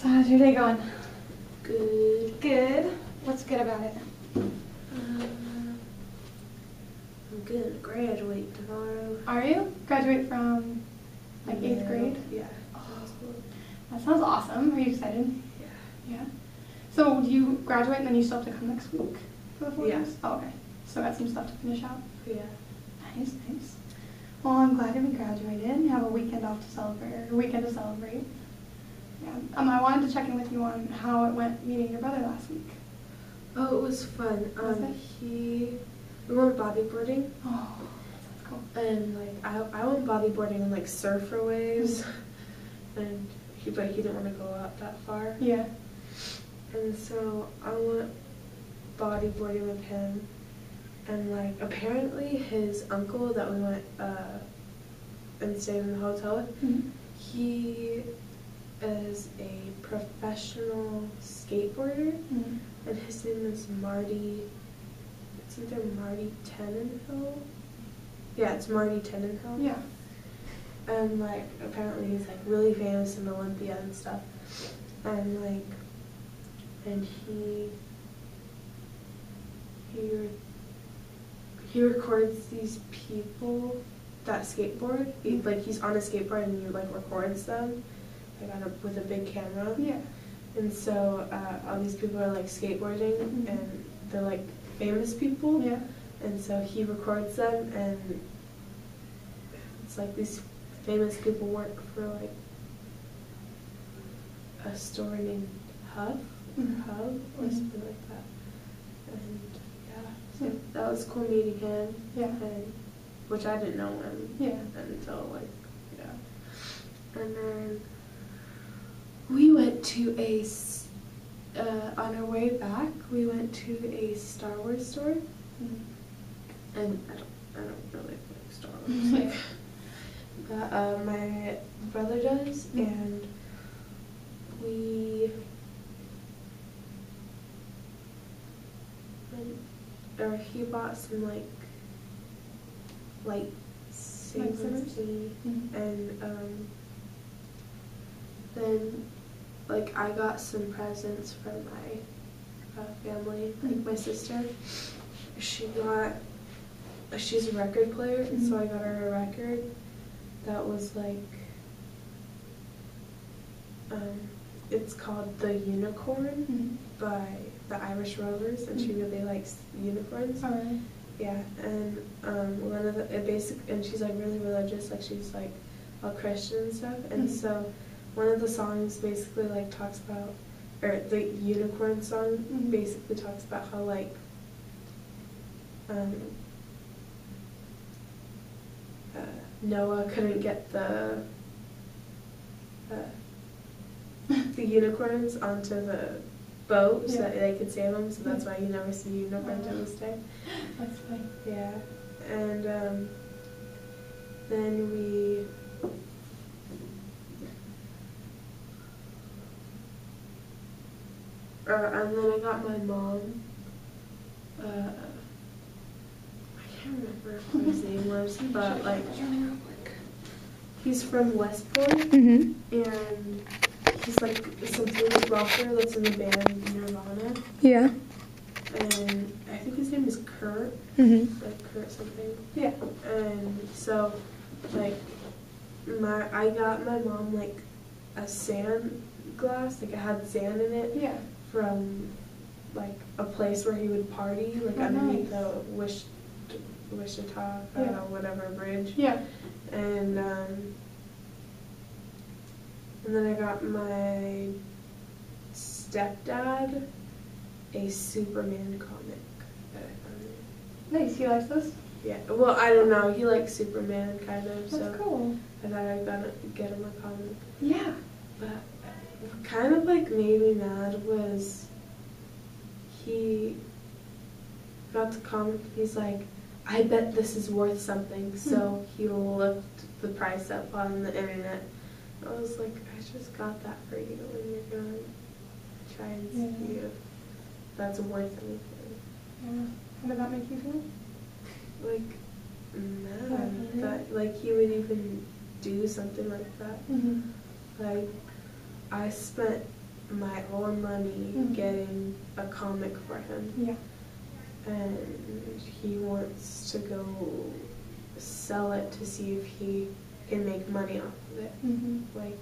So how's your day going? Good. Good. What's good about it? I'm gonna graduate tomorrow. Are you? Graduate from like 8th grade? Yeah. Oh, that sounds awesome. Are you excited? Yeah. Yeah. So do you graduate and then you still have to come next week for the 4 Yeah. years? Oh, okay. Still got some stuff to finish out? Yeah. Nice, nice. Well, I'm glad that we graduated. You have a weekend off to celebrate, or a weekend to celebrate. Yeah. I wanted to check in with you on how it went meeting your brother last week. Oh, it was fun. Was it? We went bodyboarding, Oh, that's cool. and like I went bodyboarding in like surfer waves, and but he didn't want to go out that far. Yeah. And so I went bodyboarding with him, and like apparently his uncle that we went and stayed in the hotel with, Mm-hmm. he is a professional skateboarder, Mm-hmm. and his name is Marty. It's either Marty Tenenhill. Yeah, it's Marty Tenenhill. Yeah. And like apparently he's like really famous in Olympia and stuff, and like, and he records these people that skateboard. Like he's on a skateboard and he like records them, like with a big camera. Yeah. And so all these people are like skateboarding, Mm-hmm. and they're like famous people. Yeah. And so he records them, and it's like these famous people work for like a store named Hub Mhm. or Mhm. something like that. And yeah, so that was cool meeting him. Yeah. And which I didn't know him Yeah. until like and then we went to on our way back we went to a Star Wars store. Mm-hmm. And I don't really like Star Mhm. Wars. But my brother does, Mhm. and he bought some like lightsabers Lightsabers? Mhm. and then like I got some presents from my family, like Mhm. my sister. She's a record player, and so I got her a record that was like, it's called The Unicorn Mhm. by the Irish Rovers, and she really likes unicorns. Oh, really? Yeah, and and she's like really religious, like she's like a Christian and stuff, and Mhm. so one of the songs basically like talks about, or the unicorn song Mhm. basically talks about how like Noah couldn't get the unicorns onto the boat so Yeah. that they could save them, so that's why you never see unicorns to this day. That's funny. Yeah, and then we and then I got my mom. I can't remember what his name was, but like he's from Westport, Mm-hmm. and he's like some famous rocker that's in the band Nirvana, Yeah. and I think his name is Kurt, Mm-hmm. like Kurt something. Yeah. And so, like, I got my mom like a sand glass, like it had sand in it, Yeah. from like a place where he would party, like Oh, underneath nice. the Wichita, Yeah. whatever bridge. Yeah. And then I got my stepdad a Superman comic that I found. Nice. He likes this? Yeah, well, I don't know. He likes Superman, kind of, That's so cool. I thought I'd get him a comic. Yeah. But what kind of like made me mad was he got the comic. He's like, I bet this is worth something, so he looked the price up on the internet. I was like, I just got that for you, and you're gonna try and see if that's worth anything. Yeah. How did that make you feel? Like, mad that like he would even do something like that. Mm-hmm. Like, I spent my own money Mhm. getting a comic for him. Yeah. And he wants to go sell it to see if he can make money off of it. Mm-hmm. Like,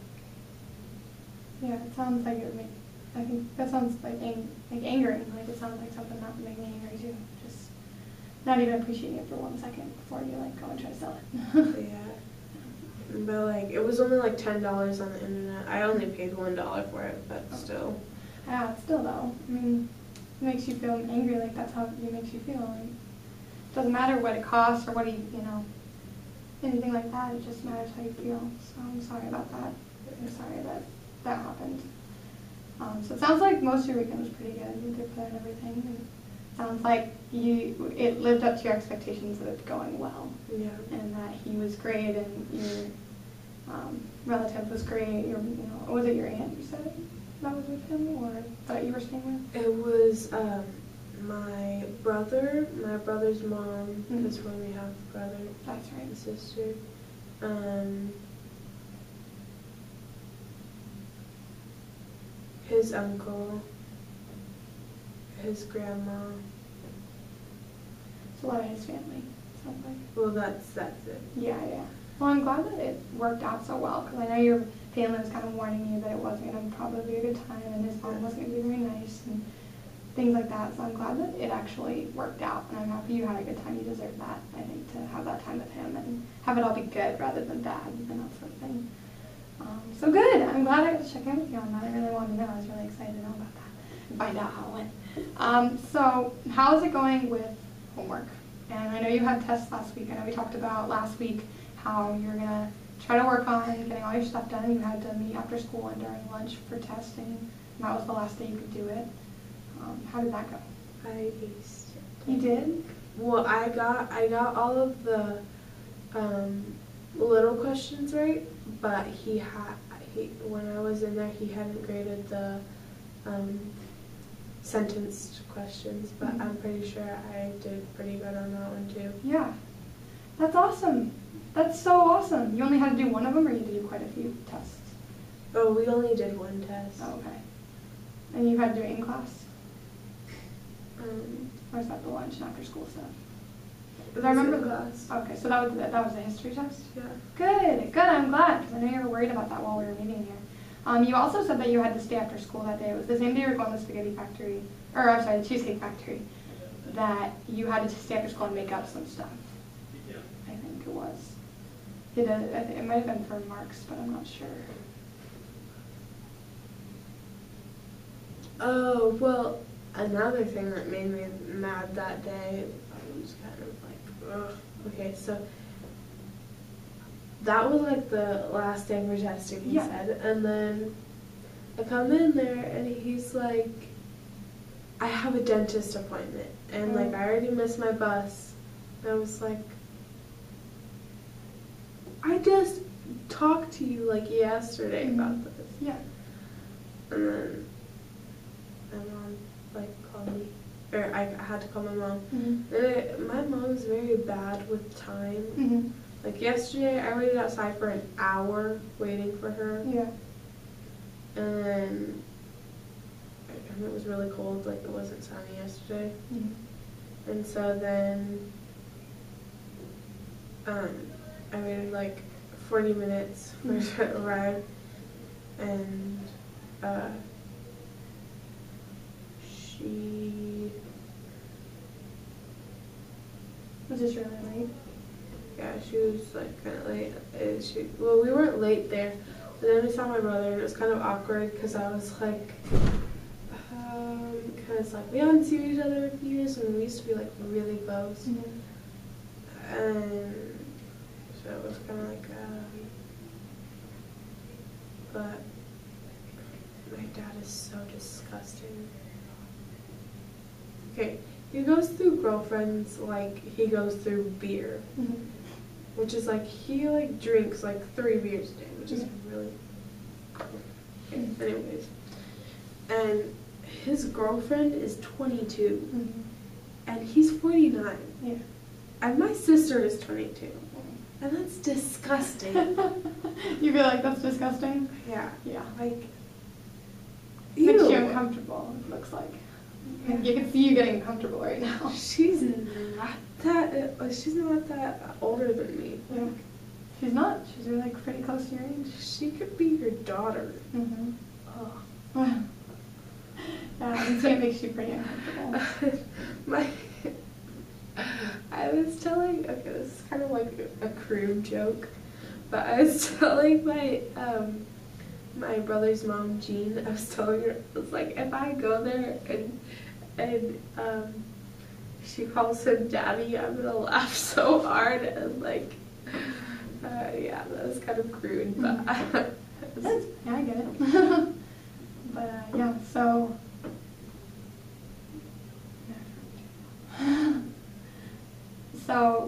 Yeah, it sounds like it would make. I think that sounds like angering. Like it sounds like something that would make me angry too. Just not even appreciating it for 1 second before you like go and try to sell it. yeah. But like, it was only like $10 on the internet. I only paid $1 for it, but still. Yeah, still though. I mean, it makes you feel angry. Like that's how it makes you feel. Like, it doesn't matter what it costs or what you know, anything like that. It just matters how you feel. So I'm sorry about that. I'm sorry that that happened. So it sounds like most of your weekend was pretty good with your play and everything. And it sounds like it lived up to your expectations of it going well. Yeah. And that he was great and your relative was great. Was it your aunt you said that was with him or that you were staying with? It was my brother's mom, Mhm. because when we have a brother That's right. and sister. His uncle, his grandma. It's a lot of his family, sounds like. Well, that's it. Yeah. Well, I'm glad that it worked out so well because I know your family was kind of warning you that it wasn't going to probably be a good time and his mom wasn't going to be very nice and things like that. So I'm glad that it actually worked out and I'm happy you had a good time. You deserve that, I think, to have that time with him and have it all be good rather than bad and that sort of thing. So good. I'm glad I got to check in with you on that. I really wanted to know. I was really excited to know about that and find out how it went. So how is it going with homework? And I know you had tests last week. I know we talked about last week how you're going to try to work on getting all your stuff done. You had to meet after school and during lunch for testing. And that was the last day you could do it. How did that go? I aced it. You did? Well, I got all of the little questions right, but when I was in there, he hadn't graded the sentenced questions, but Mhm. I'm pretty sure I did pretty good on that one too. Yeah. That's awesome. That's so awesome. You only had to do one of them or you had to do quite a few tests? Oh, we only did one test. Oh, okay. And you had to do it in class? Um, Or is that the lunch and after school stuff? it Because I remember was in class. Okay, so that was a history test? Yeah. Good. I'm glad, because I know you were worried about that while we were meeting here. You also said that you had to stay after school that day. It was the same day you were going to the Spaghetti Factory, the Cheesecake Factory, that you had to stay after school and make up some stuff. I think it was. It might have been for marks, but I'm not sure. Oh, well, another thing that made me mad that day, I was kind of like, ugh. Okay, so that was like the last day for testing, he Yeah. said. And then I come in there and he's like, I have a dentist appointment. And like, I already missed my bus. And I was like, I just talked to you like yesterday about this. Yeah. And then my mom like called me, or I had to call my mom. Mm-hmm. My mom's very bad with time. Mm-hmm. Like yesterday, I waited outside for an hour waiting for her, Yeah. and it was really cold. Like it wasn't sunny yesterday, Mm-hmm. and so then I waited like 40 minutes for her to arrive, and she, Was this really late? yeah, she was like kind of late. Well, we weren't late there, but then we saw my brother, and it was kind of awkward because I was like, because like we haven't seen each other in a few years, and we used to be like really close, Mm-hmm. and so it was kind of like, but my dad is so disgusting. Okay, he goes through girlfriends like he goes through beer. Mm-hmm. Which is like, he like drinks like 3 beers a day, which is really, okay, anyways. And his girlfriend is 22, Mm-hmm. and he's 49. Yeah. And my sister is 22. And that's disgusting. You feel like that's disgusting? Yeah. Yeah. Like, getting comfortable, it looks like. You can see you getting comfortable right now. She's not that older than me. Yeah. She's not. She's really like pretty close to your age. She could be your daughter. Mm-hmm. Oh. Yeah, I can see it makes you pretty uncomfortable. I was telling, okay, this is kind of like a crude joke, but I was telling my brother's mom, Jean, I was telling her, I was like, if I go there and she calls him daddy, I'm gonna laugh so hard, and like, yeah, that was kind of crude, but yeah, I get it. But yeah, so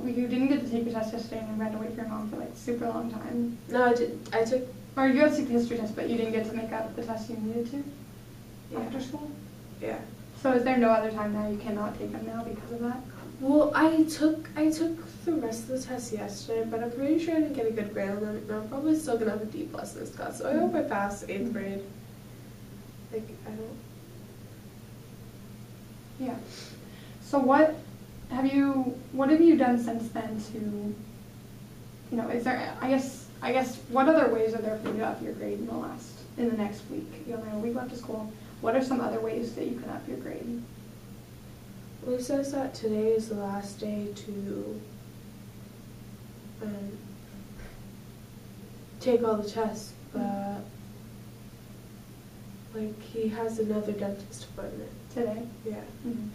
you didn't get to take your test yesterday, and you had to wait for your mom for like super long time. No, I did. I took. Or you had to take the history test, but you didn't get to make up the test you needed to after school. Yeah. So is there no other time now you cannot take them now because of that? Well, I took the rest of the test yesterday, but I'm pretty sure I didn't get a good grade on them. And I'm probably still gonna have a D+ in this class. So I hope I pass 8th grade. Like I don't. Yeah. So what have you done since then to, is there, I guess what other ways are there for you to up your grade in the next week? You only have a week left of school. What are some other ways that you can up your grade? Well, it says that today is the last day to take all the tests, but like he has another dentist appointment Today? Yeah. Mm-hmm.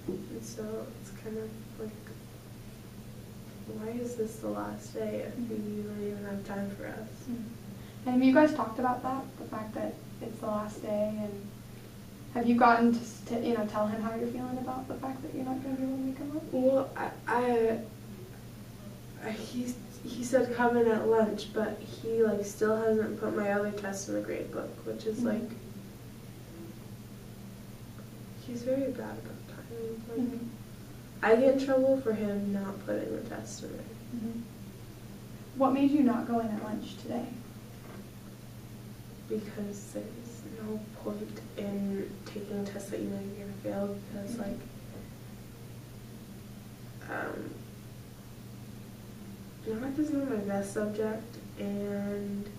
And so it's kind of like, why is this the last day if we don't even have time for us? Mm-hmm. And have you guys talked about that, the fact that it's the last day, and have you gotten to tell him how you're feeling about the fact that you're not going to be able to make him up? Well, he said come in at lunch, but he like still hasn't put my other test in the grade book, which is like, he's very bad about timing. Like, I get in trouble for him not putting the test in there. Mm-hmm. What made you not go in at lunch today? Because there's no point in taking a test that you know you're gonna fail, because like math is not my best subject, and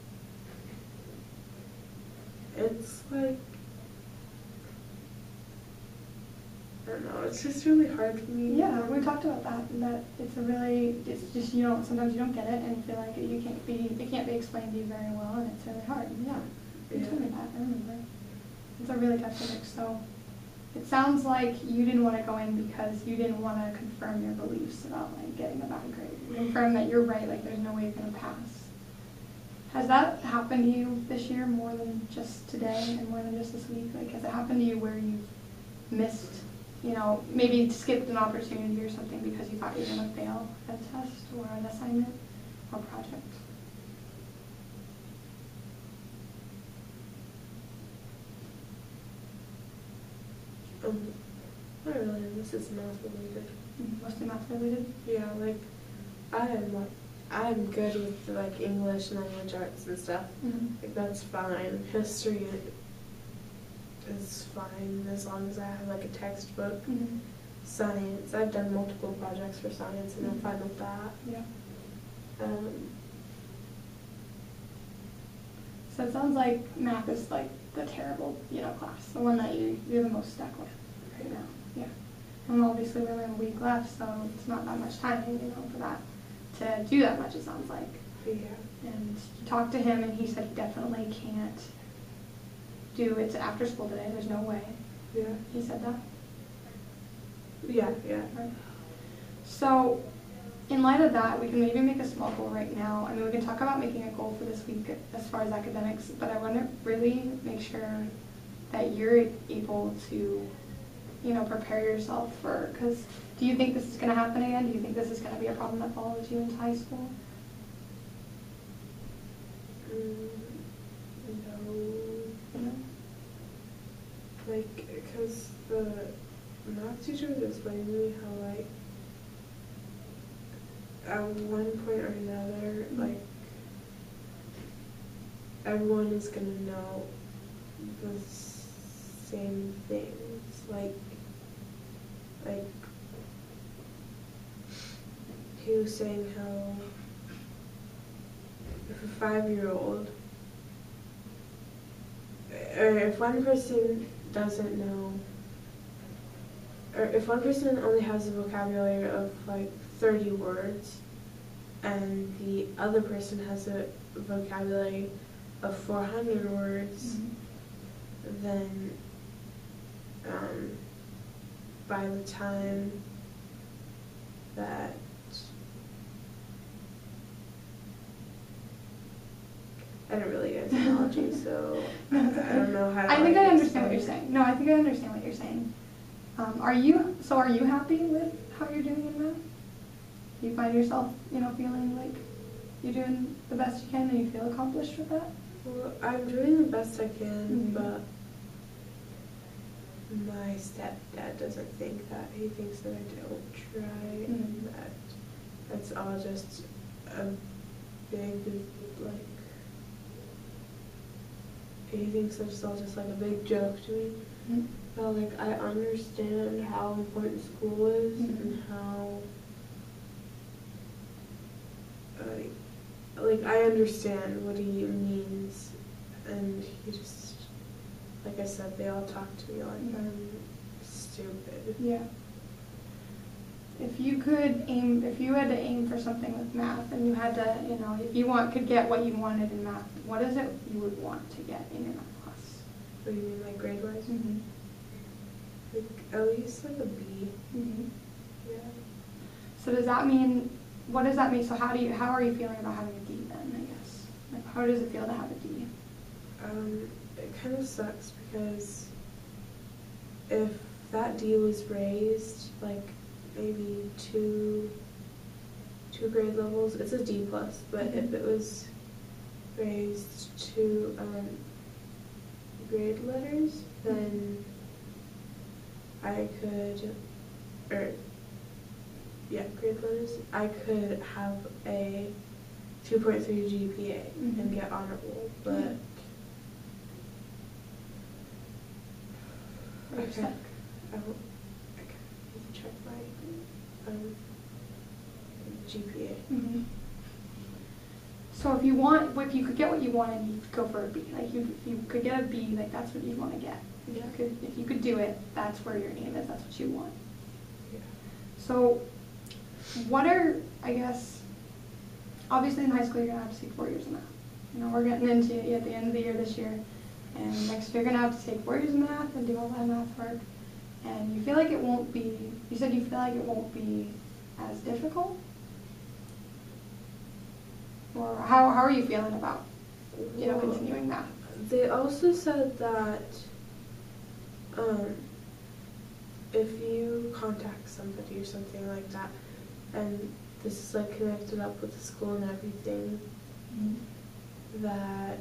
it's like, I don't know, it's just really hard for me. Yeah, we talked about that, and that it's just, sometimes you don't get it, and you feel like it can't be explained to you very well, and it's really hard. Yeah, you told me that, I remember. It's a really tough subject, so it sounds like you didn't want to go in because you didn't want to confirm your beliefs about like getting a bad grade. Confirm that you're right, like there's no way you're going to pass. Has that happened to you this year more than just today and more than just this week? Like, has it happened to you where you've missed, maybe skipped an opportunity or something because you thought you were going to fail at a test or an assignment or project? Not really. This is math related. Mostly math related? Yeah, like I'm good with like English and language arts and stuff. Like that's fine. History is fine as long as I have like a textbook. Science, I've done multiple projects for science and I'm fine with that. Yeah. So it sounds like math is like the terrible, class, the one that you're the most stuck with right now. Yeah. And obviously we only have a week left, so it's not that much time, for that to do that much, it sounds like. Yeah. And you talked to him, and he said he definitely can't do it after school today. There's no way. Yeah. He said that? Yeah. Right. So, in light of that, we can maybe make a small goal right now. I mean, we can talk about making a goal for this week as far as academics, but I want to really make sure that you're able to, prepare yourself because do you think this is going to happen again? Do you think this is going to be a problem that follows you into high school? No. Like, because the math teacher was explaining to me how, like, at one point or another, like, everyone is going to know the same things. Like he was saying how if a 5-year-old, or if one person doesn't know, or if one person only has a vocabulary of like 30 words, and the other person has a vocabulary of 400 words, then by the time that I don't really get technology, so I don't know how to. I think I understand what you're saying. No, I think I understand what you're saying. Are you happy with how you're doing in math? Do you find yourself, feeling like you're doing the best you can and you feel accomplished with that? Well, I'm doing the best I can, but my stepdad doesn't think that. He thinks that I don't try, and that's all just a big, like, he thinks it's all just like a big joke to me. But like, I understand how important school is and how, like I understand what he means, and he just, like I said, they all talk to me like I'm stupid. Yeah. If you had to aim for something with math, and you had to, if you could get what you wanted in math, what is it you would want to get in your math class? What do you mean, like grade-wise? Like at least like a B. Yeah. So what does that mean? So how are you feeling about having a D then, I guess? Like, how does it feel to have a D? It kind of sucks because if that D was raised, like maybe two grade levels, it's a D plus, but if it was raised to grade letters, then I could, grade letters, I could have a 2.3 GPA and get honorable, but I need to check my GPA. So if you could get what you wanted, you'd go for a B. Like if you could get a B, like that's what you'd want to get. If you could do it, that's where your aim is. That's what you want. Yeah. So, what are, I guess, obviously in high school you're gonna have to take 4 years of math. We're getting into it at the end of the year this year, and next year you're gonna have to take 4 years of math and do all that math work. And you feel like it won't be. You said you feel like it won't be as difficult. Or how are you feeling about continuing math? They also said that if you contact somebody or something like that, and this is like connected up with the school and everything, that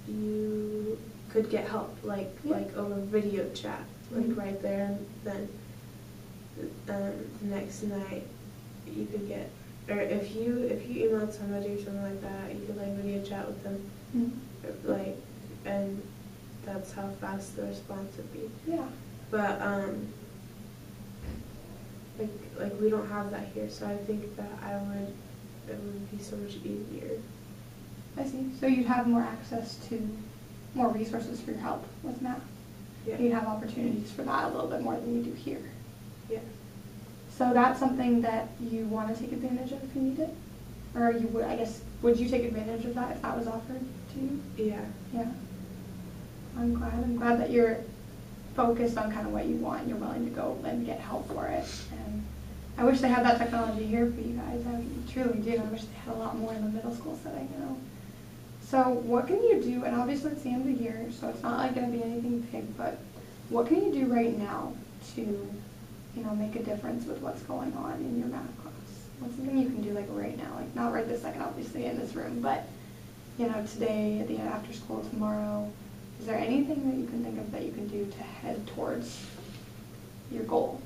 you could get help, like over video chat, like right there, and then the next night you could get. Or if you emailed somebody or something like that, you could like video chat with them, like, and that's how fast the response would be. Yeah. But like we don't have that here, so I think that it would be so much easier. I see. So you'd have more access to more resources for your help with math. Yeah. You'd have opportunities for that a little bit more than you do here. Yeah. So that's something that you want to take advantage of if you need it? Or you would, I guess, would you take advantage of that if that was offered to you? Yeah. Yeah. I'm glad that you're focused on kind of what you want and you're willing to go and get help for it. And I wish they had that technology here for you guys. I truly do. I wish they had a lot more in the middle school setting, So what can you do, and obviously it's the end of the year, so it's not like going to be anything big, but what can you do right now to make a difference with what's going on in your math class? What's something you can do like right now? Like not right this second, obviously, in this room, but today, at the end after school, tomorrow. Is there anything that you can think of that you can do to head towards your goal?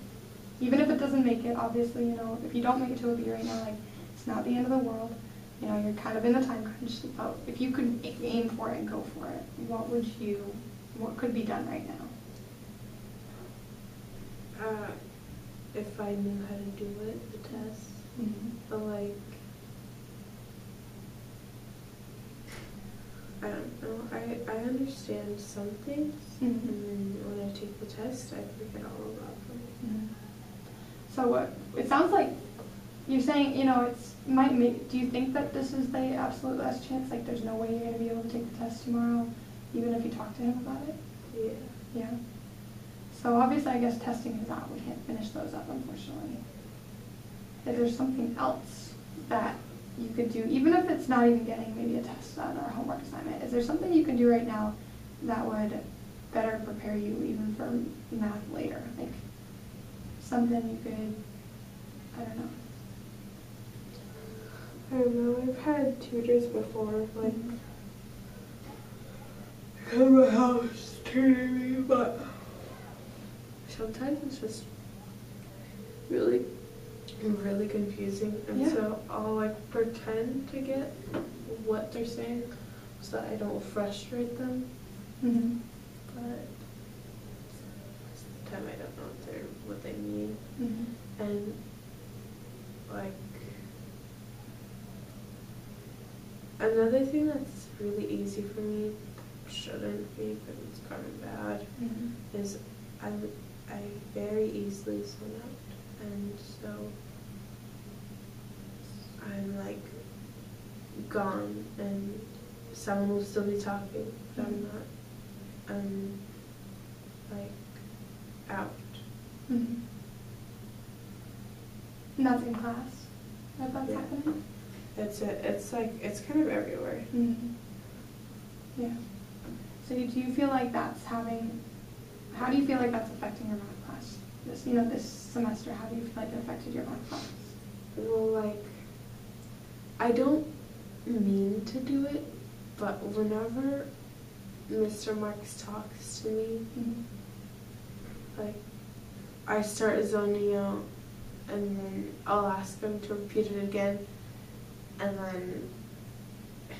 Even if it doesn't make it, obviously, if you don't make it to a B right now, like it's not the end of the world. You're kind of in the time crunch. But if you could aim for it and go for it, what could be done right now? if I knew how to do it, the test. Mm-hmm. But like, I don't know. I understand some things, Mm-hmm. and then when I take the test, I forget all about them. Mm-hmm. So what? It sounds like you're saying, you know, it's might make. Do you think that this is the absolute last chance? Like, there's no way you're going to be able to take the test tomorrow, even if you talk to him about it. Yeah. Yeah. So obviously, I guess testing is out. We can't finish those up, unfortunately. If there's something else that you could do, even if it's not even getting maybe a test done or a homework assignment, is there something you can do right now that would better prepare you even for math later? Like something you could, I don't know. I don't know. I've had tutors before, like come to my house tutoring me, but sometimes it's just really confusing, and Yeah. so I'll like pretend to get what they're saying so that I don't frustrate them. Mm-hmm. But most of the time I don't know what they mean, Mm-hmm. and like another thing that's really easy for me, shouldn't be because it's kind of bad, Mm-hmm. is I very easily zone out, and so I'm like gone, and someone will still be talking, but I'm not. I'm like out. Mm-hmm. And that's in class that that's Yeah. happening? It's like it's kind of everywhere. Mm-hmm. Yeah. So do you feel like that's having, how do you feel like that's affecting your math class? This semester, how do you feel like it affected your math class? Well, like I don't mean to do it, but whenever Mr. Marks talks to me, Mm-hmm. like I start zoning out, and then I'll ask him to repeat it again, and then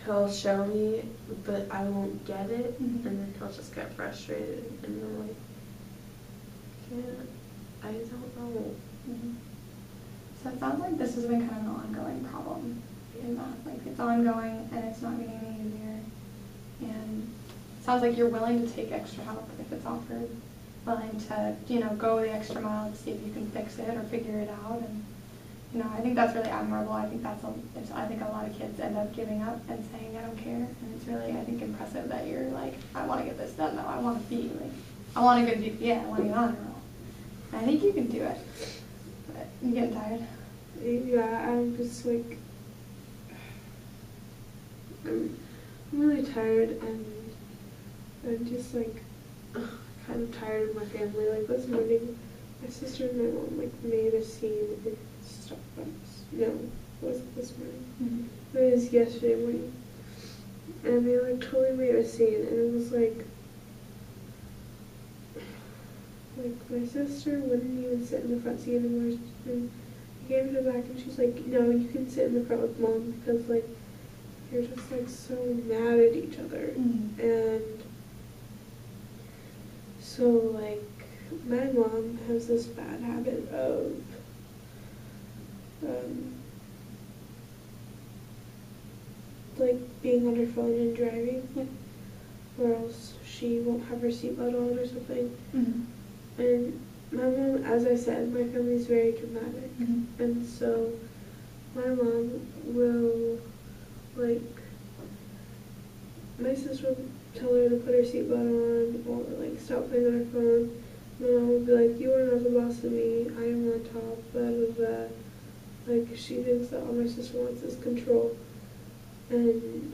he'll show me, but I won't get it, Mm-hmm. and then he'll just get frustrated, and I'm like, I don't know. Mm-hmm. So it sounds like this has been kind of an ongoing problem in math. Like it's ongoing and it's not getting any easier. And it sounds like you're willing to take extra help if it's offered. Willing to, go the extra mile to see if you can fix it or figure it out. And I think that's really admirable. I think I think a lot of kids end up giving up and saying I don't care. And it's really, I think, impressive that you're like, I want to get this done though. I want to be like, I want a good GPA. I want to get on a roll. I think you can do it. But you getting tired? Yeah, I'm just like, I'm really tired, and I'm just like kind of tired of my family. Like this morning, my sister and my mom like made a scene in Starbucks. No, it wasn't this morning. Mm-hmm. It was yesterday morning, and they like totally made a scene, and it was like my sister wouldn't even sit in the front seat anymore. And I gave her back, and she's like, "No, you can sit in the front with mom because like you're just like so mad at each other." Mm-hmm. And so like my mom has this bad habit of like being on her phone and driving, or else she won't have her seatbelt on or something. Mm-hmm. And my mom, as I said, my family's very dramatic, Mm-hmm. and so my mom will like, my sister will tell her to put her seatbelt on or like stop playing on her phone. My mom will be like, "You are not the boss of me. I am on top." Blah blah blah. Like she thinks that all my sister wants is control. And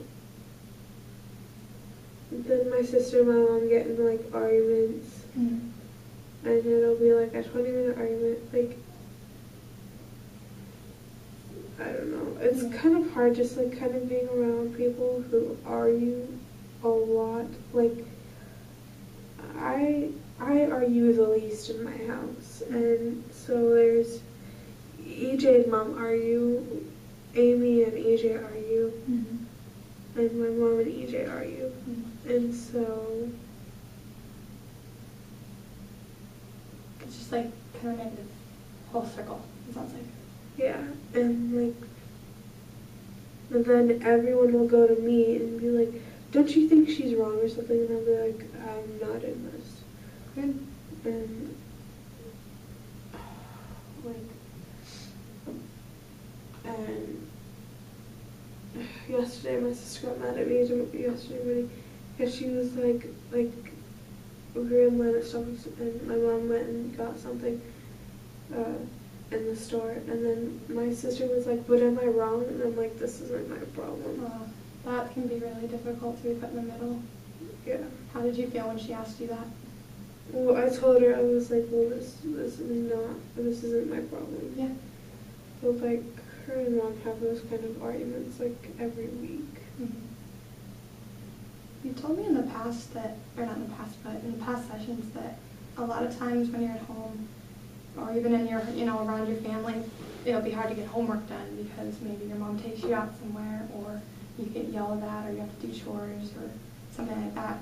then my sister and my mom get into like arguments, Mm-hmm. and it'll be like a 20-minute argument. Like I don't know. It's kind of hard just like kind of being around people who argue a lot. Like I argue the least in my house, and so there's EJ and mom argue, Amy and EJ argue, Mm-hmm. and my mom and EJ argue, Mm-hmm. and so It's just like kind of negative whole circle, it sounds like. Yeah, and like, and then everyone will go to me and be like, don't you think she's wrong or something? And I'll be like, I'm not in this. Good. And like, and yesterday my sister got mad at me yesterday because she was like we were in line at Starbucks and my mom went and got something in the store, and then my sister was like, but am I wrong? And I'm like, this isn't my problem. That can be really difficult to be put in the middle. Yeah. How did you feel when she asked you that? Well, I told her, I was like, well, this isn't my problem. Yeah. So like, her and mom have those kind of arguments like every week. Mm-hmm. You told me in the past that, or not in the past, but in the past sessions that a lot of times when you're at home, or even in your, around your family, it'll be hard to get homework done because maybe your mom takes you out somewhere, or you get yelled at, or you have to do chores, or something like that.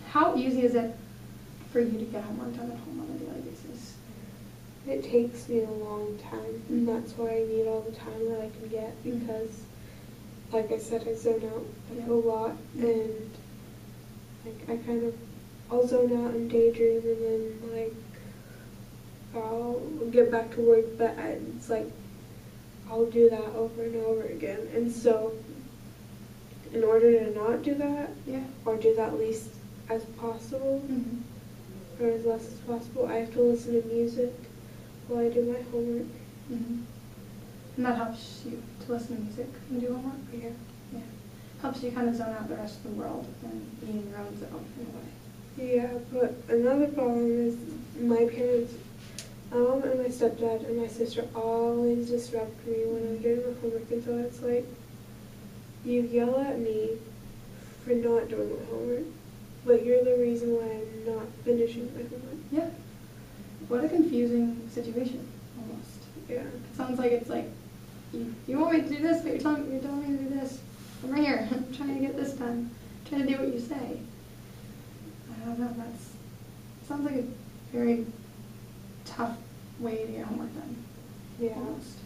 How easy is it for you to get homework done at home on a daily basis? It takes me a long time, and that's why I need all the time that I can get, because, like I said, I zone out like a lot, and like I'll zone out and daydream, and then like I'll get back to work, but it's like I'll do that over and over again, and so in order to not do that, or do that least as possible, or as less as possible, I have to listen to music while I do my homework. Mm-hmm. And that helps you to listen to music and do homework? Yeah. Yeah. Helps you kind of zone out the rest of the world and be in your own zone in a way. Yeah, but another problem is my parents, my mom and my stepdad and my sister always disrupt me when I'm doing my homework, and so it's like, you yell at me for not doing my homework, but you're the reason why I'm not finishing my homework. Yeah. What a confusing situation, almost. Yeah. It sounds like it's like, you want me to do this, but you're telling me to do this. I'm right here. I'm trying to get this done. I'm trying to do what you say. I don't know. Sounds like a very tough way to get homework done. Yeah. Almost.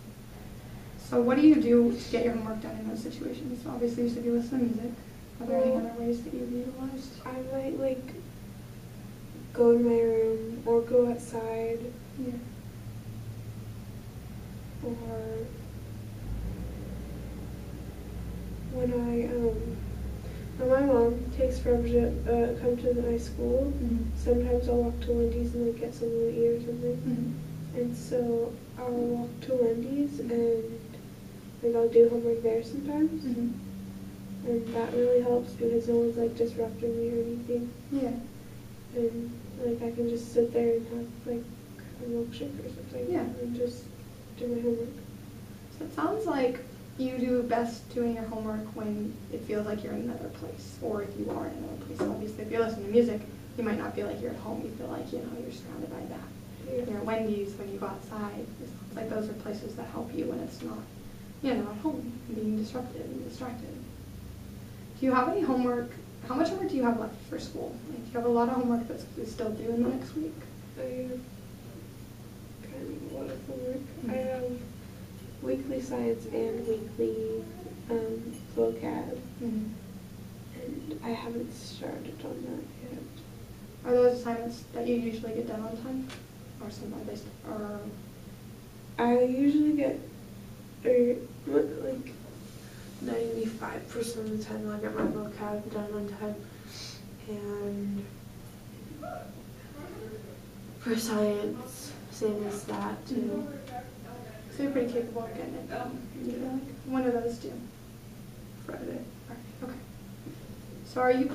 So what do you do to get your homework done in those situations? So obviously you said you listen to music. Are there any other ways that you've utilized? I might like go in my room or go outside. Yeah. Or when my mom takes forever to come to my school, sometimes I'll walk to Wendy's and like get something to eat or something. And so I'll walk to Wendy's and like I'll do homework there sometimes. And that really helps because no one's like disrupting me or anything. Yeah. And like I can just sit there and have like a milkshake or something. Yeah. And just do my homework. So it sounds like you do best doing your homework when it feels like you're in another place, or if you are in another place. Obviously, if you're listening to music, you might not feel like you're at home. You feel like, you're surrounded by that. Yeah. You're at Wendy's when you go outside. It's like those are places that help you when it's not, at home, being disrupted and distracted. Do you have any homework? How much homework do you have left for school? Like, do you have a lot of homework that's still due in the next week? I have kind of a lot of homework. I have weekly science and weekly vocab, and I haven't started on that yet. Are those assignments that you usually get done on time, or sometimes or? I usually get like 95% of the time I'll get my vocab done on time, and for science, same as that too. So you're pretty capable of getting it done. You feel like? When are those due? Friday. Okay. So are you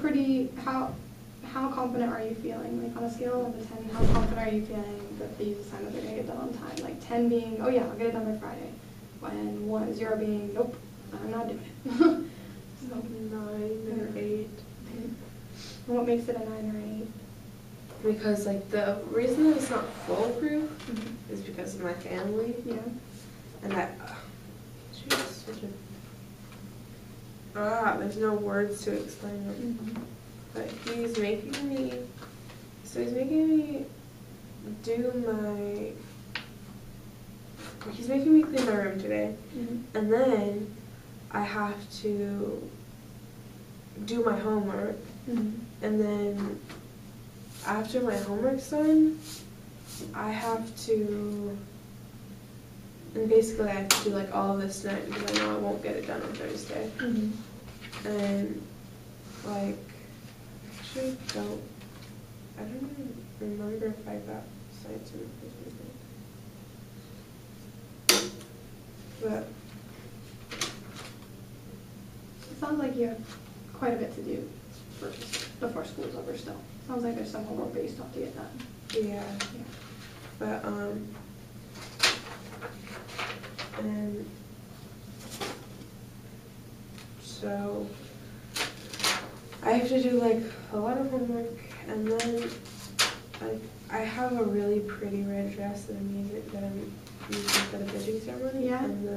how confident are you feeling? Like on a scale of 1 to 10, how confident are you feeling that these assignments are going to get done on time? Like 10 being, oh yeah, I'll get it done by Friday. And 0 being, nope, I'm not doing it. So 9 or 8. And what makes it a 9 or 8? Because like the reason that it's not foolproof is because of my family. Yeah. And that she's such a there's no words to explain it. But he's making me do my. He's making me clean my room today, and then I have to do my homework, and then after my homework's done, I have to. And basically, I have to do like all of this tonight because I know I won't get it done on Thursday. And like, actually, I don't even remember if I got science in the But It sounds like you have quite a bit to do before school's over still. Sounds like there's some homework that you still have to get done. yeah. But and so I have to do like a lot of homework, and then I have a really pretty red dress that I'm using for the bridging ceremony. Yeah. And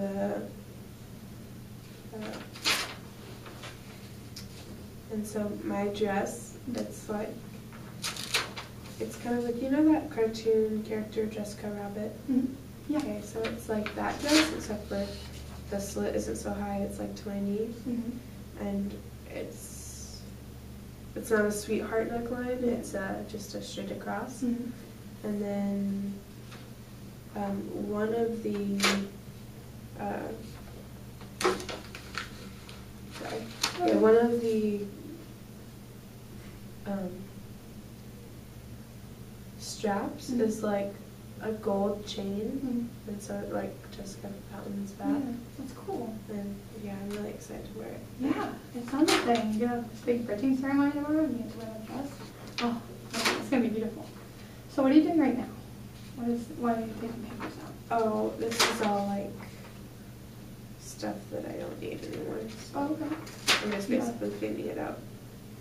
and so my dress, it's kind of like, you know that cartoon character Jessica Rabbit? Yeah. Okay, so it's like that dress, except for the slit isn't so high, it's like to my knees. And it's not a sweetheart neckline, it's just a straight across. And then one of the one of the straps is like a gold chain, and so it like just kind of fountains back. Yeah, that's cool. And yeah, I'm really excited to wear it. Yeah, it sounds like that. You have this big bridging ceremony tomorrow, and you get to wear that dress. Oh, it's gonna be beautiful. So what are you doing right now? Why are you taking papers out? Oh, this is all like stuff that I don't need anymore. So Oh, okay. I'm just basically cleaning it out.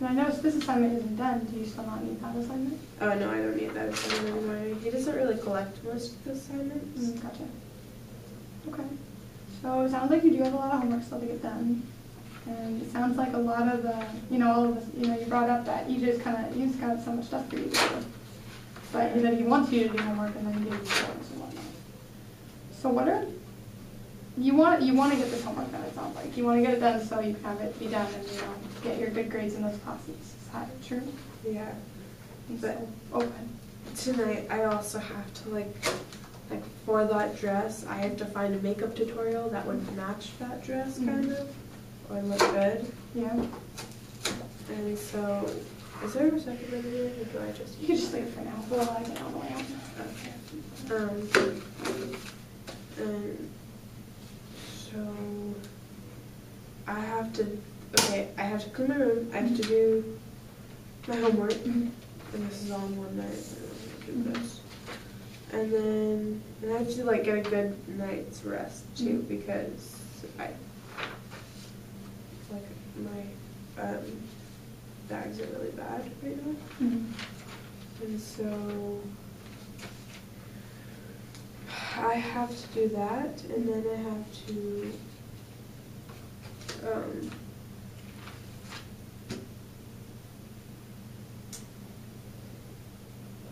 And I noticed this assignment isn't done. Do you still not need that assignment? Oh no, I don't need that assignment anymore. He doesn't really collect most of the assignments. Gotcha. Okay. So it sounds like you do have a lot of homework still to get done. And it sounds like a lot of the, all of this, you brought up that you just got so much stuff for you to do. But that he wants you to do homework and then he gives you homework and whatnot. So you want to get this homework done, it sounds like. You want to get it done so you can have it be done and, get your good grades in those classes. Is that true? Yeah. But open. Tonight I also have to like for that dress, I have to find a makeup tutorial that would match that dress kind of, or look good. Yeah. And so, is there a second video, or do I just? You can just leave it for now. We'll I get all the way out. Okay. And so I have to clean my room. I have to do my homework, and this is all in one night. I don't do this. And then I have to get a good night's rest too, because my bags are really bad right now. And so I have to do that, and then I have to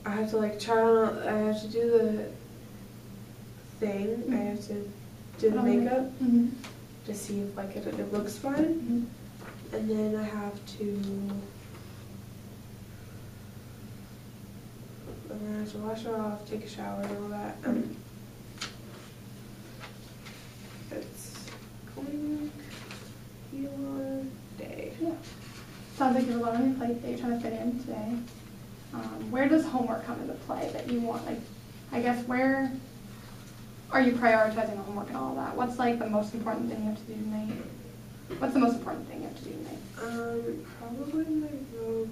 I have to I have to do the thing. I have to do the makeup to see if it looks fine. And then I have to wash it off, take a shower and all that. It's going to be a long day. Yeah. Sounds like you have a lot on your plate that you're trying to fit in today. Where does homework come into play that you want? I guess where are you prioritizing the homework and all of that? What's the most important thing you have to do tonight? What's the most important thing you have to do tonight? Probably my vocab.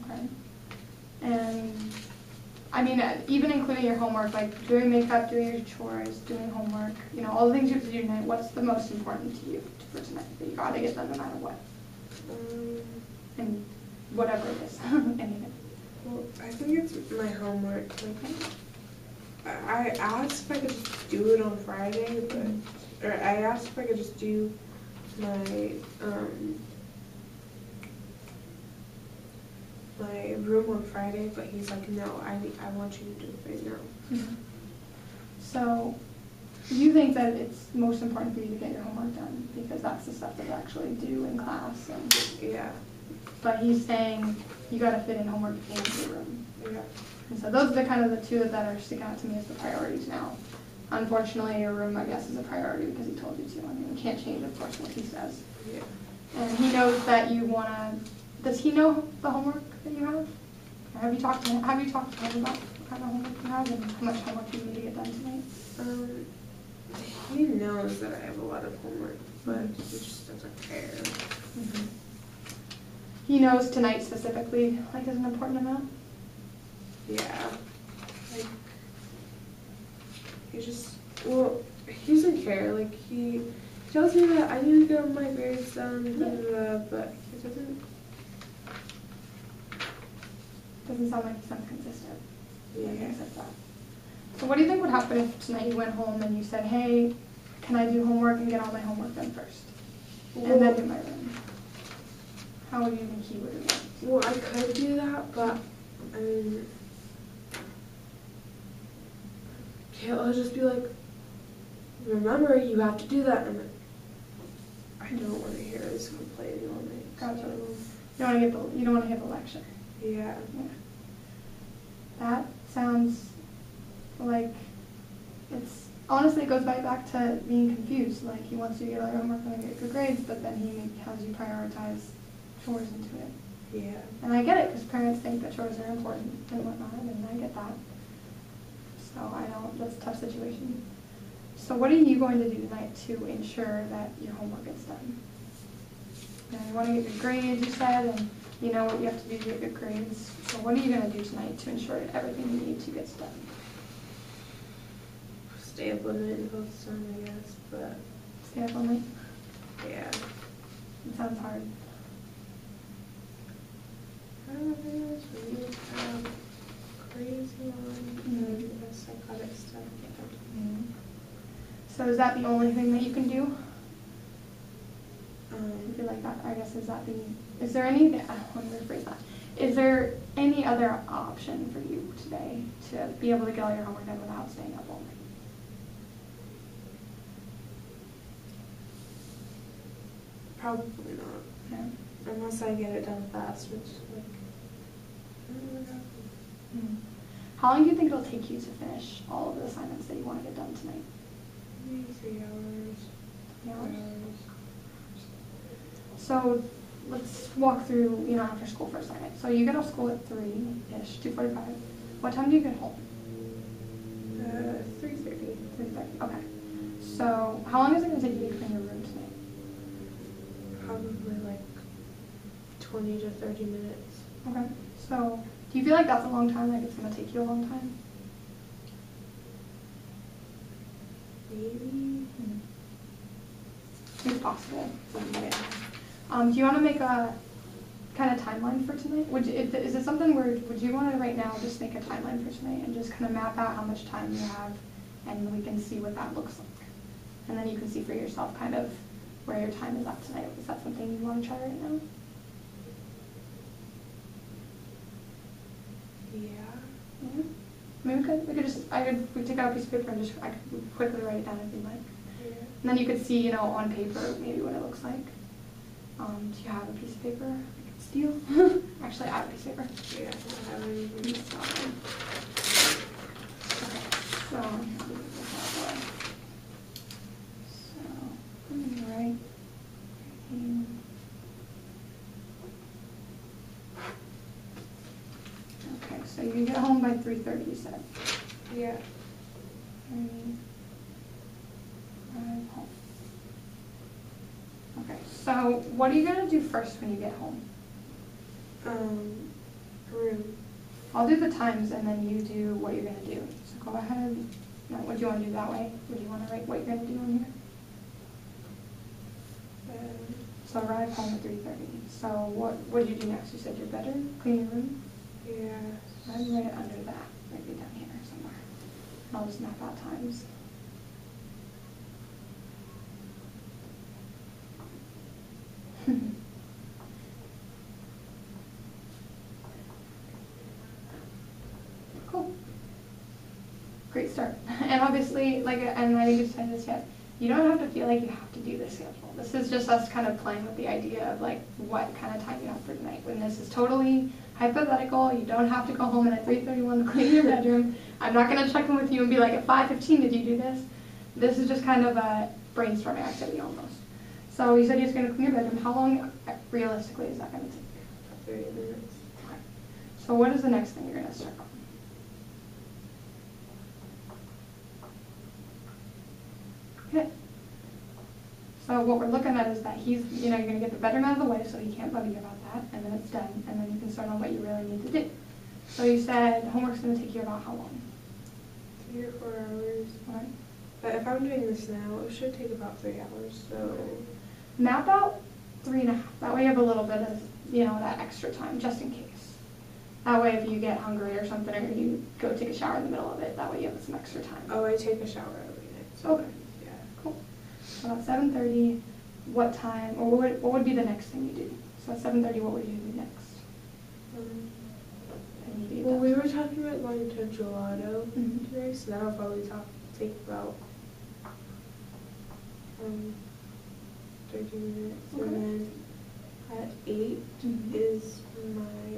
Okay. And even including your homework, doing makeup, doing your chores, doing homework, all the things you have to do tonight, what's the most important to you for tonight that you gotta get done no matter what? And whatever it is. Anything. Well, I think it's my homework. I asked if I could just do it on Friday, or I asked if I could just do my my room on Friday, but he's like, no, I want you to do it right now. Mhm. So, you think that it's most important for you to get your homework done because that's the stuff that you actually do in class. And, Yeah. but he's saying you got to fit in homework and your room. Yeah. And so those are the kind of the two that are sticking out to me as the priorities now. Unfortunately, your room, I guess, is a priority because he told you to. I mean, we can't change, of course, what he says. Yeah. And he knows that you want to. Does he know the homework that you have? Or have you talked to him? Have you talked to him about what kind of homework you have and how much homework you need to get done tonight? He knows that I have a lot of homework, but he just doesn't care. Mm-hmm. He knows tonight specifically, like, is an important amount? Yeah. Like, he doesn't care. Like, he tells me that I need to get my grades done, but he doesn't. Doesn't sound like he sounds consistent. Yeah. I guess that's that. So what do you think would happen if tonight you went home and you said, hey, can I do homework and get all my homework done first? And then do my room? How would you think he would react? Well, I could do that, but I mean, I'll just be like, remember, you have to do that. And I don't want to hear his complaining all night. Gotcha. So, You don't want to hit the lecture. yeah. That sounds like it's honestly it goes right back to being confused. Like he wants you to get all your homework and get good grades, but then he has you prioritize chores into it. Yeah. And I get it because parents think that chores are important and whatnot, and I get that. So I don't. That's a tough situation. So what are you going to do tonight to ensure that your homework gets done? Now, you want to get your grades, you said, and you know what you have to do to get good grades. So what are you going to do tonight to ensure that everything you need to gets done? Stay up on it until it's done, I guess, but Stay up all night? yeah. It sounds hard. I don't know, it's really crazy on the psychotic stuff. So is that the only thing that you can do? I Um, feel like that, I guess, is there any, let me rephrase that. Is there any other option for you today to be able to get all your homework done without staying up all night? Probably not. No? Unless I get it done fast, which, like, I don't know what happens. Mm. How long do you think it'll take you to finish all of the assignments that you want to get done tonight? Maybe 3 hours. 3 4 hours? hours. So let's walk through, after school for a second. So you get off school at 3-ish, 2:45. What time do you get home? 3:30. 3:30. Okay. So how long is it going to take you to clean your room tonight? Probably like 20 to 30 minutes. Okay. So do you feel like that's a long time? Like it's going to take you a long time? Maybe. It's possible. Yeah. Do you want to make a kind of timeline for tonight? Is it something where would you want to right now just make a timeline for tonight and just kind of map out how much time you have, and we can see what that looks like, and then you can see for yourself kind of where your time is at tonight. Is that something you want to try right now? Yeah. Yeah. Maybe we take out a piece of paper and I could quickly write it down if you'd like. Yeah. And then you could see, on paper maybe what it looks like. Do you have a piece of paper I could steal? Actually, I have a piece of paper. Yeah. I don't have anything. Okay, so I'm gonna do this that way. So I'm gonna write here. Okay, so you get home by 3:30, you said. Yeah. I'm home. Okay, so what are you gonna do first when you get home? Room. I'll do the times and then you do what you're gonna do. So go ahead. Now, would you want to do that way? Would you want to write what you're gonna do on here? So arrive home at 3:30. So what did you do next? You said your bedroom, clean your room. Yeah. I'd write it under that, maybe down here somewhere. And I'll just map out times. and obviously, like, and I didn't say this yet, you don't have to feel like you have to do this schedule. This is just us kind of playing with the idea of like what kind of time you have for tonight. When this is totally hypothetical, you don't have to go home and at 3:31 to clean your bedroom. I'm not going to check in with you and be like, at 5:15 did you do this? This is just kind of a brainstorming activity almost. So you said you're going to clean your bedroom. How long realistically is that going to take? 30 minutes. Okay. So what is the next thing you're going to start on? Okay. So what we're looking at is that he's, you're going to get the bedroom out of the way so he can't bug you about that, and then it's done, and then you can start on what you really need to do. So you said homework's going to take you about how long? 3 or 4 hours. All right. But if I'm doing this now, it should take about 3 hours, so. Map out 3.5. That way you have a little bit of, that extra time, just in case. That way if you get hungry or something, or you go take a shower in the middle of it, that way you have some extra time. Oh, I take a shower every night. So Okay. yeah. Cool. So at 7:30, what time, or what would be the next thing you do? So at 7:30, what would you do next? And you Well, we were talking about going to Gelato Mhm. today, so that'll probably take about 30 minutes. Okay. And then at 8 Mhm. is my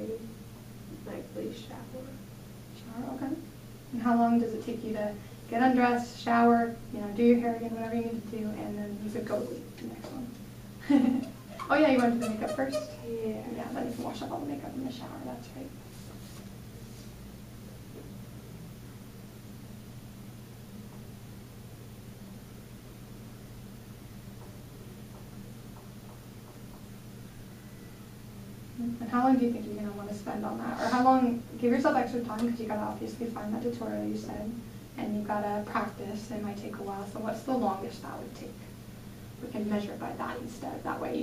nightly shower. Shower, okay. And how long does it take you to get undressed, shower, do your hair again, whatever you need to do, and then you could go to the next one? Oh yeah, you want to do the makeup first? Yeah. Yeah, then you can wash up all the makeup in the shower, that's right. And how long do you think you're going to want to spend on that? Or how long, give yourself extra time because you got to obviously find that tutorial you said, and you've got to practice, it might take a while, so what's the longest that would take? We can measure it by that instead, that way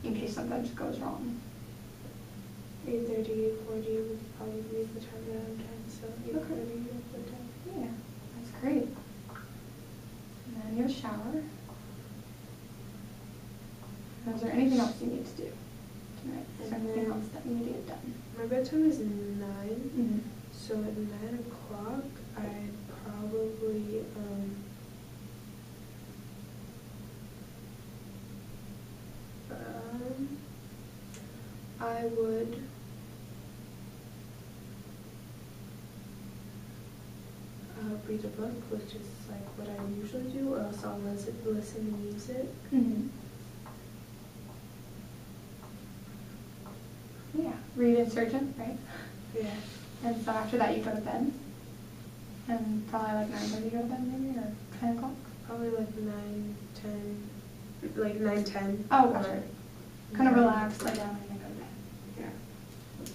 in case something goes wrong. 8:30, 8:40 would probably be the time that I'm done, so 8:30 is the time. Yeah, that's great. And then your shower. And is there anything else you need to do tonight? Is there anything else that you need to get done? My bedtime is 9, Mm-hmm. so at 9 o'clock I'd probably I would read a book, which is like what I usually do, or else I'll listen to music. Mm-hmm. Yeah, read Insurgent, right? Yeah. And so after that you go to bed? And probably like 9:30 you go to bed maybe, or 10 o'clock? Probably like 9, 10, like 9, 10. Oh, gotcha. or Kind of 9. relax, lay down, and then go to bed. Yeah.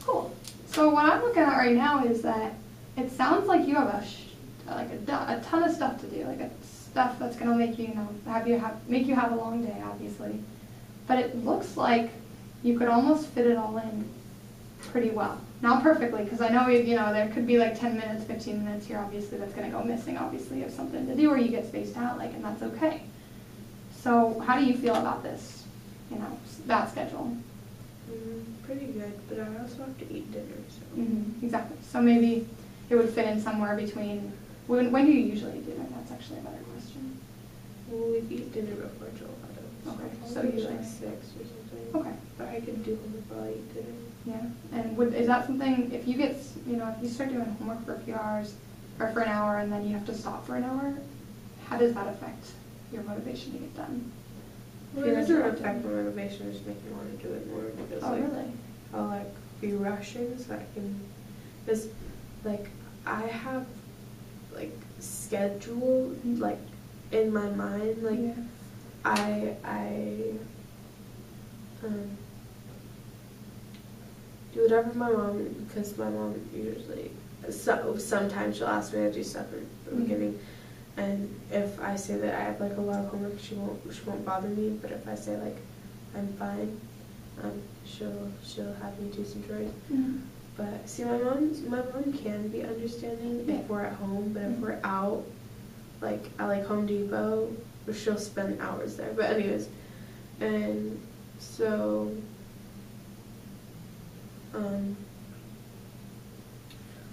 Cool. So what I'm looking at right now is that it sounds like you have a ton of stuff to do, stuff that's going to make you, make you have a long day, obviously. But it looks like you could almost fit it all in pretty well. Not perfectly, because I know there could be like 10 minutes, 15 minutes here, obviously, that's going to go missing. Obviously, you have something to do, or you get spaced out, and that's okay. So how do you feel about this? That schedule. Pretty good, but I also have to eat dinner, so. Mm-hmm, exactly. So maybe it would fit in somewhere between. When do you usually do dinner? That's actually a better question. Well, we eat dinner before Gelato. Okay, so probably usually like 6 or something. Okay. But I could do homework while I eat dinner. Yeah. And is that something? If you get, if you start doing homework for a few hours or for an hour, and then you have to stop for an hour, how does that affect your motivation to get done? Well, it doesn't affect my motivation, it just makes me want to do it more because Really? I'll be rushing so I can, because I have schedule in my mind, Yeah. I do whatever my mom, because my mom usually, sometimes she'll ask me to do stuff in the beginning, and if I say that I have a lot of homework, she won't bother me, but if I say I'm fine, she'll have me do some chores. Mm-hmm. But see, my mom can be understanding if we're at home, but if we're out, at Home Depot, she'll spend hours there. But anyways, and so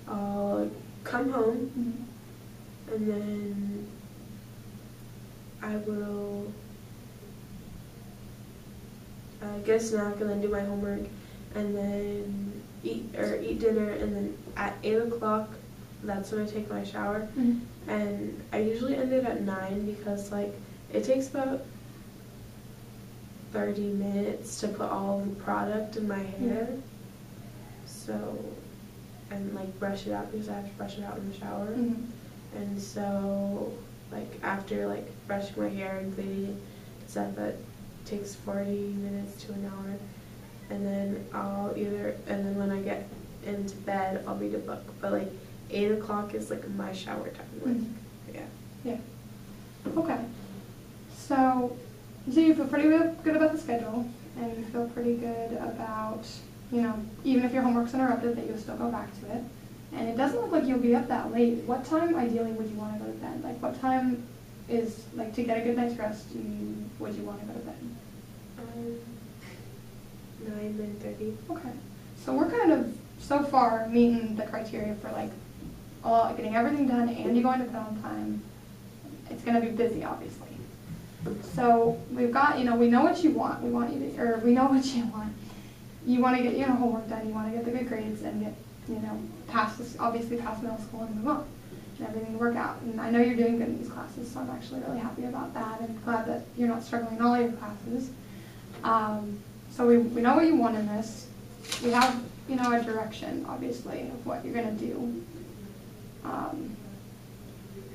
I'll come home, and then I will get a snack and then do my homework, and then eat dinner, and then at 8 o'clock, that's when I take my shower. Mhm. And I usually end it at 9 because like it takes about 30 minutes to put all the product in my hair. So, and like brush it out because I have to brush it out in the shower. Mhm. And so, like after like brushing my hair and cleaning it and stuff, that takes 40 minutes to an hour. And then and then when I get into bed, I'll read a book. But like 8 o'clock is like my shower time. Like, yeah. Okay. So you feel pretty good about the schedule, and you feel pretty good about, even if your homework's interrupted, that you'll still go back to it. And it doesn't look like you'll be up that late. What time ideally would you want to go to bed? Like what time is, like, to get a good night's rest, would you want to go to bed? 9:30. Okay. So we're kind of, so far, meeting the criteria for like getting everything done and you going to bed on time. It's going to be busy, obviously. So we've got, we know what you want. We know what you want. You want to get your homework done. You want to get the good grades and get, pass middle school and move on, and everything work out. And I know you're doing good in these classes, so I'm actually really happy about that, and glad that you're not struggling in all your classes. So we know what you want in this. We have, a direction, obviously, of what you're going to do.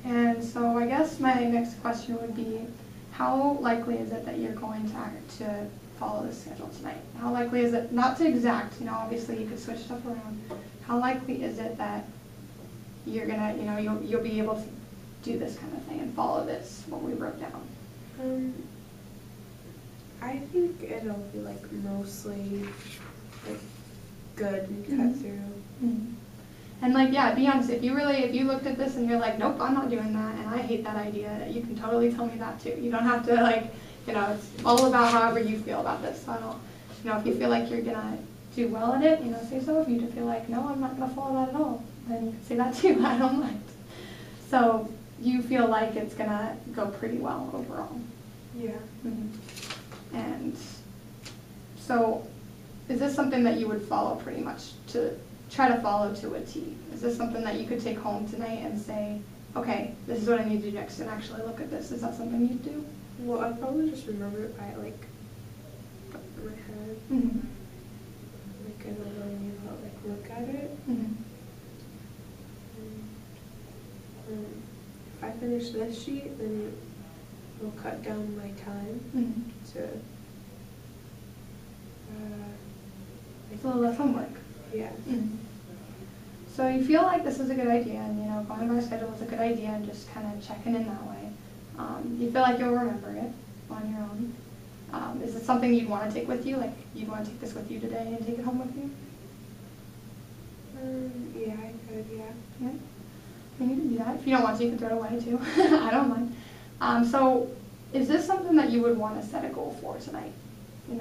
And so I guess my next question would be, how likely is it that you're going to follow this schedule tonight? How likely is it, not to exact, obviously you could switch stuff around. How likely is it that you're going to, you'll be able to do this kind of thing and follow this, what we wrote down? I think it'll be like mostly like good and cut through. Mm-hmm. And like, yeah, be honest, if you looked at this and you're like, nope, I'm not doing that, and I hate that idea, you can totally tell me that too. You don't have to like, it's all about however you feel about this. So I don't, if you feel like you're gonna do well at it, say so. If you feel like, no, I'm not gonna follow that at all, then you can say that too. I don't mind. So you feel like it's gonna go pretty well overall. Yeah. Mm-hmm. And so, is this something that you would follow pretty much try to follow to a T? Is this something that you could take home tonight and say, okay, this is what I need to do next, and actually look at this? Is that something you'd do? Well, I'd probably just remember it by like in my head. Mm-hmm. Like I don't really need to like look at it. Mm-hmm. If I finish this sheet, then it'll cut down my time to It's a little less homework. Yeah. Mm-hmm. So you feel like this is a good idea, and going by schedule is a good idea, and just kind of checking in that way. You feel like you'll remember it on your own. Is it something you'd want to take with you? Like you'd want to take this with you today and take it home with you? Yeah, I could. Yeah. Yeah. I mean, you can do that. If you don't want to, you can throw it away too. I don't mind. So is this something that you would want to set a goal for tonight?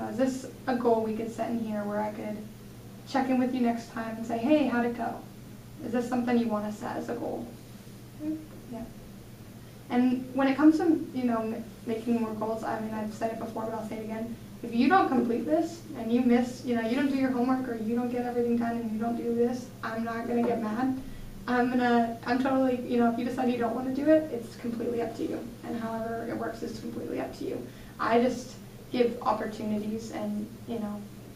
Is this a goal we could set in here where I could check in with you next time and say, hey, how'd it go? Is this something you want to set as a goal? Yeah. And when it comes to, making more goals, I mean, I've said it before, but I'll say it again. If you don't complete this and you miss, you don't do your homework or you don't get everything done and you don't do this, I'm not going to get mad. I'm totally, if you decide you don't want to do it, it's completely up to you. And however it works is completely up to you. I just give opportunities and,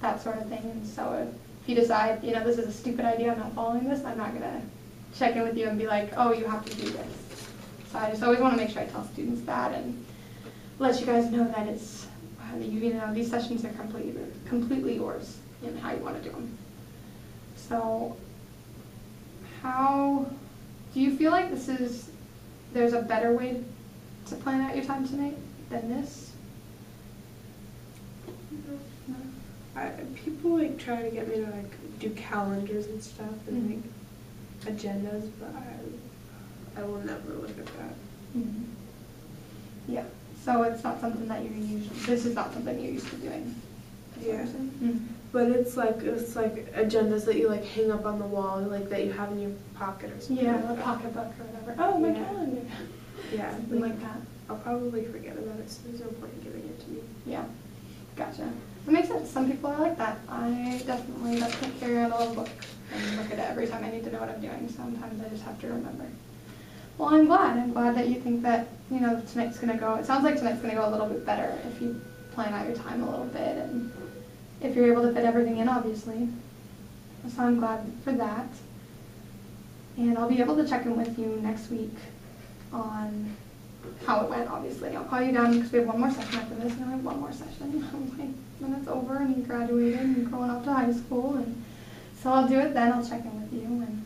that sort of thing. And so if you decide, this is a stupid idea, I'm not following this, I'm not going to check in with you and be like, oh, you have to do this. So I just always want to make sure I tell students that and let you guys know that it's, these sessions are completely yours in how you want to do them. So how do you feel like there's a better way to plan out your time tonight than this? No. People like try to get me to like do calendars and stuff and like agendas, but I will never look at that. Mm-hmm. Yeah. So it's not something that this is not something you're used to doing. Yeah. Mm-hmm. but it's like agendas that you like hang up on the wall, like that you have in your pocket or something. Yeah, like a that. pocketbook or whatever. Oh, my Yeah. calendar. Yeah, Something like that. I'll probably forget about it, so there's no point in giving it to me. Yeah, gotcha. That makes sense. Some people are like that. I definitely don't carry around a little book and look at it every time I need to know what I'm doing. Sometimes I just have to remember. Well, I'm glad. I'm glad that you think that, you know, tonight's going to go. It sounds like tonight's going to go a little bit better if you plan out your time a little bit and if you're able to fit everything in, obviously. So I'm glad for that. And I'll be able to check in with you next week on how it went, obviously. I'll call you down because we have one more session after this, and I have one more session. I'm like, when it's over and you graduated and you're going off to high school, and so I'll do it then. I'll check in with you. And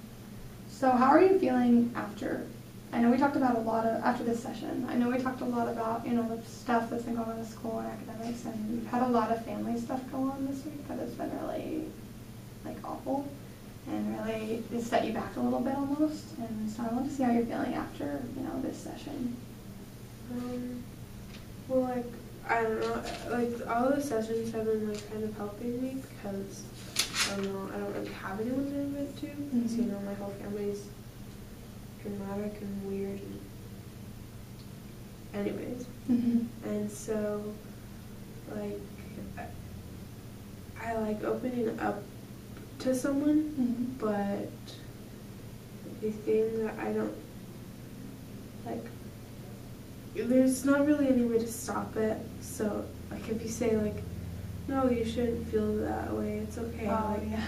so how are you feeling after? I know we talked about a lot of, after this session, I know we talked a lot about, you know, the stuff that's been going on in school and academics, and we've had a lot of family stuff go on this week that has been really, like, awful. And really, it set you back a little bit almost. And so I want to see how you're feeling after, you know, this session. Well, like, I don't know, like, all the sessions have been, like, kind of helping me because, I don't know, I don't really have anyone to admit to, because, you know, my whole family's dramatic and weird, and anyways. And so, like, I like opening up to someone, but the thing that I don't, like, there's not really any way to stop it. So, like, if you say, like, no, you shouldn't feel that way, it's okay. Oh, like, yeah.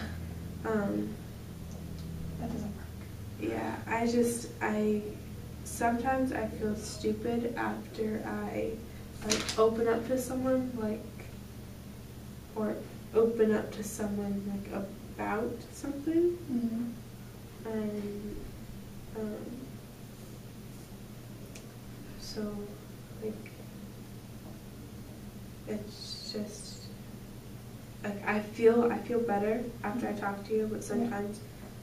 That doesn't work. Yeah, sometimes I feel stupid after I, like, open up to someone, like, or open up to someone, like, about something. And, so, like, it's just, like, I feel better after I talk to you, but sometimes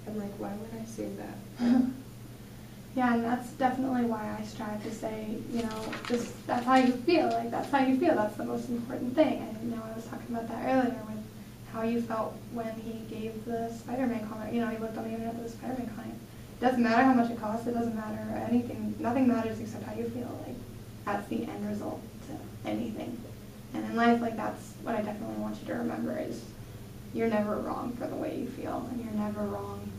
I'm like, why would I say that? Yeah, and that's definitely why I strive to say, you know, just that's how you feel. Like, that's how you feel. That's the most important thing. And, you know, I was talking about that earlier with how you felt when he gave the Spider-Man comment. You know, he looked on the internet for the Spider-Man comment. It doesn't matter how much it costs. It doesn't matter anything. Nothing matters except how you feel. Like, that's the end result to anything. And in life, like, that's what I definitely want you to remember is you're never wrong for the way you feel. And you're never wrong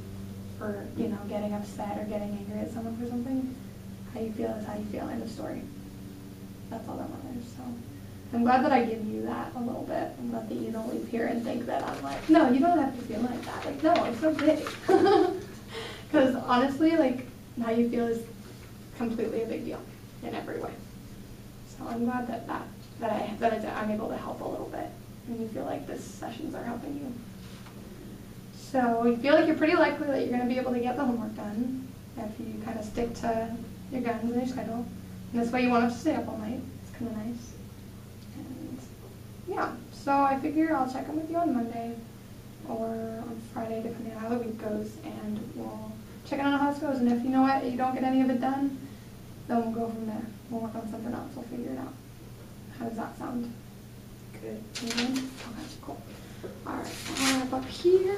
for, you know, getting upset or getting angry at someone for something. How you feel is how you feel. End of story. That's all that matters. So I'm glad that I give you that a little bit. I'm glad that you don't leave here and think that I'm like, no, you don't have to feel like that. Like, no, it's okay. Because honestly, like, how you feel is completely a big deal in every way. So I'm glad that I'm able to help a little bit, and you feel like these sessions are helping you. So you feel like you're pretty likely that you're going to be able to get the homework done if you kind of stick to your guns and your schedule. And this way you won't have to stay up all night. It's kind of nice. And yeah, so I figure I'll check in with you on Monday or on Friday, depending on how the week goes, and we'll check in on how it goes. And if you know what, you don't get any of it done, then we'll go from there. We'll work on something else. We'll figure it out. How does that sound? Good. Okay, cool. All right, I'll wrap up here.